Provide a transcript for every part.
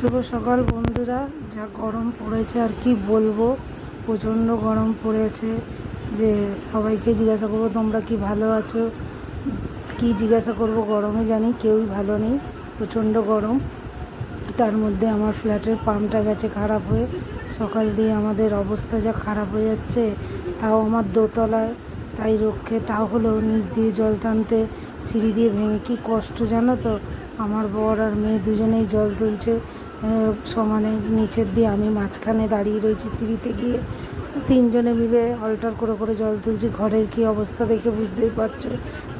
শুভ সকাল বন্ধুরা। যা গরম পড়েছে আর কি বলবো, প্রচণ্ড গরম পড়েছে। যে সবাইকে জিজ্ঞাসা করবো তোমরা কি ভালো আছো, কি জিজ্ঞাসা করব, গরমে জানি কেউই ভালো নেই, প্রচণ্ড গরম। তার মধ্যে আমার ফ্ল্যাটের পাম্পটা গেছে খারাপ হয়ে, সকাল দিয়ে আমাদের অবস্থা যা খারাপ হয়ে যাচ্ছে। তাও আমার দোতলায়, তাই রক্ষে তাও হলো নিচ দিয়ে জল টানতে সিঁড়ি দিয়ে ভেঙে কি কষ্ট জানো তো। আমার বর আর মেয়ে দুজনেই জল তুলছে সমানে নিচের দিয়ে, আমি মাঝখানে দাঁড়িয়ে রয়েছি সিঁড়িতে গিয়ে, তিনজনে মিলে অল্টার করে করে জল তুলছি। ঘরের কি অবস্থা দেখে বুঝতেই পারছো,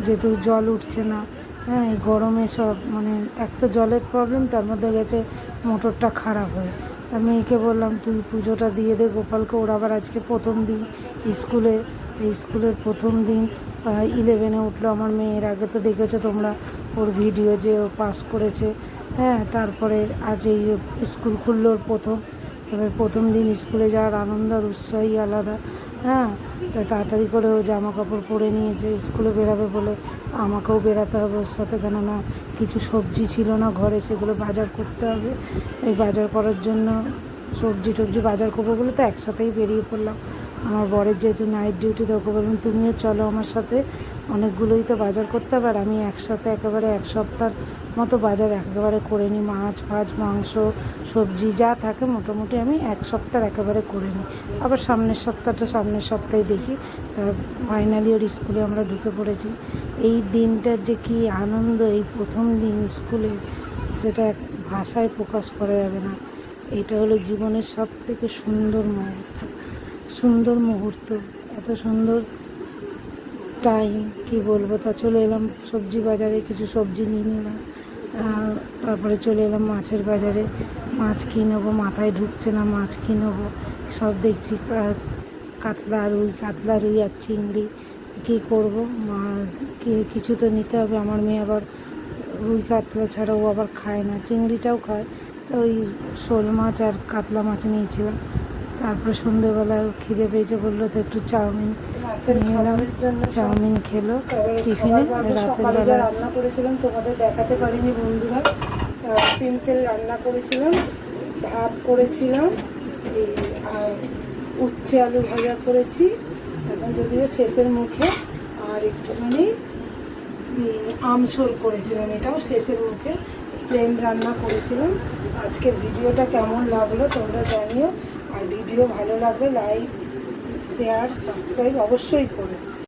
যেহেতু জল উঠছে না। হ্যাঁ, এই গরমে সব মানে এক তো জলের প্রবলেম, তার মধ্যে গেছে মোটরটা খারাপ হয়ে। মেয়েকে বললাম তুই পুজোটা দিয়ে দে গোপালকে, ওর আবার আজকে প্রথম দিন স্কুলে। স্কুলের প্রথম দিন 11-এ উঠলো আমার মেয়ে। এর আগে তো দেখেছো তোমরা ওর ভিডিও, যে ও পাস করেছে। হ্যাঁ, তারপরে আজ এই স্কুল খুললো ওর প্রথম। এবার প্রথম দিন স্কুলে যাওয়ার আনন্দ আর উৎসাহই আলাদা। হ্যাঁ, তাই তাড়াতাড়ি করে ও জামা কাপড় পরে নিয়েছে, স্কুলে বেরাবে বলে। আমাকেও বেরাতে হবে ওর সাথে, কেননা কিছু সবজি ছিল না ঘরে, সেগুলো বাজার করতে হবে। এই বাজার করার জন্য সবজি বাজার করবো বলে তো একসাথেই বেরিয়ে পড়লাম। আমার বরের যেহেতু নাইট ডিউটি, তো ওকে বললাম তুমিও চলো আমার সাথে, অনেকগুলোই তো বাজার করতে হবে। আর আমি একসাথে একেবারে এক সপ্তাহ মতো বাজার একেবারে করে নিই, মাছ ফাছ মাংস সবজি যা থাকে মোটামুটি আমি এক সপ্তাহ একেবারে করে নিই। আবার সামনের সপ্তাহে দেখি। ফাইনালি ওর স্কুলে আমরা ঢুকে পড়েছি। এই দিনটার যে কী আনন্দ, এই প্রথম দিন স্কুলে, সেটা ভাষায় প্রকাশ করা যাবে না। এটা হলো জীবনের সবথেকে সুন্দর মুহূর্ত, এত সুন্দর টাইম কি বলবো। তা চলে এলাম সবজি বাজারে, কিছু সবজি নিয়ে নিলাম। তারপরে চলে এলাম মাছের বাজারে, মাছ কিনবো, মাথায় ঢুকছে না মাছ কিনবো। সব দেখছি কাতলা রুই আর চিংড়ি, কী করবো, কিছু তো নিতে হবে। আমার মেয়ে আবার রুই কাতলা ছাড়া ও আবার খায় না, চিংড়িটাও খায়। তো ওই শোল মাছ আর কাতলা মাছ নিয়েছিলাম। তারপরে সন্ধ্যেবেলা খিদে পেয়েছে, বললো তো একটু চাউমিন চাউমিন খেলো টিফিনে। রাতের বেলা রান্না করেছিলাম তোমাদের দেখাতে পারিনি বন্ধুরা। সিম্পল রান্না করেছিলাম, ভাত করেছিলাম, আর উচ্ছে আলু ভাজা করেছি এখন যদিও শেষের মুখে, আর একটুখানি আমসোল করেছিলাম, এটাও শেষের মুখে। প্লেন রান্না করেছিলাম। আজকের ভিডিওটা কেমন লাগলো তোমরা জানিও, আর ভিডিও ভালো লাগলে লাইক শেয়ার সাবস্ক্রাইব অবশ্যই করো।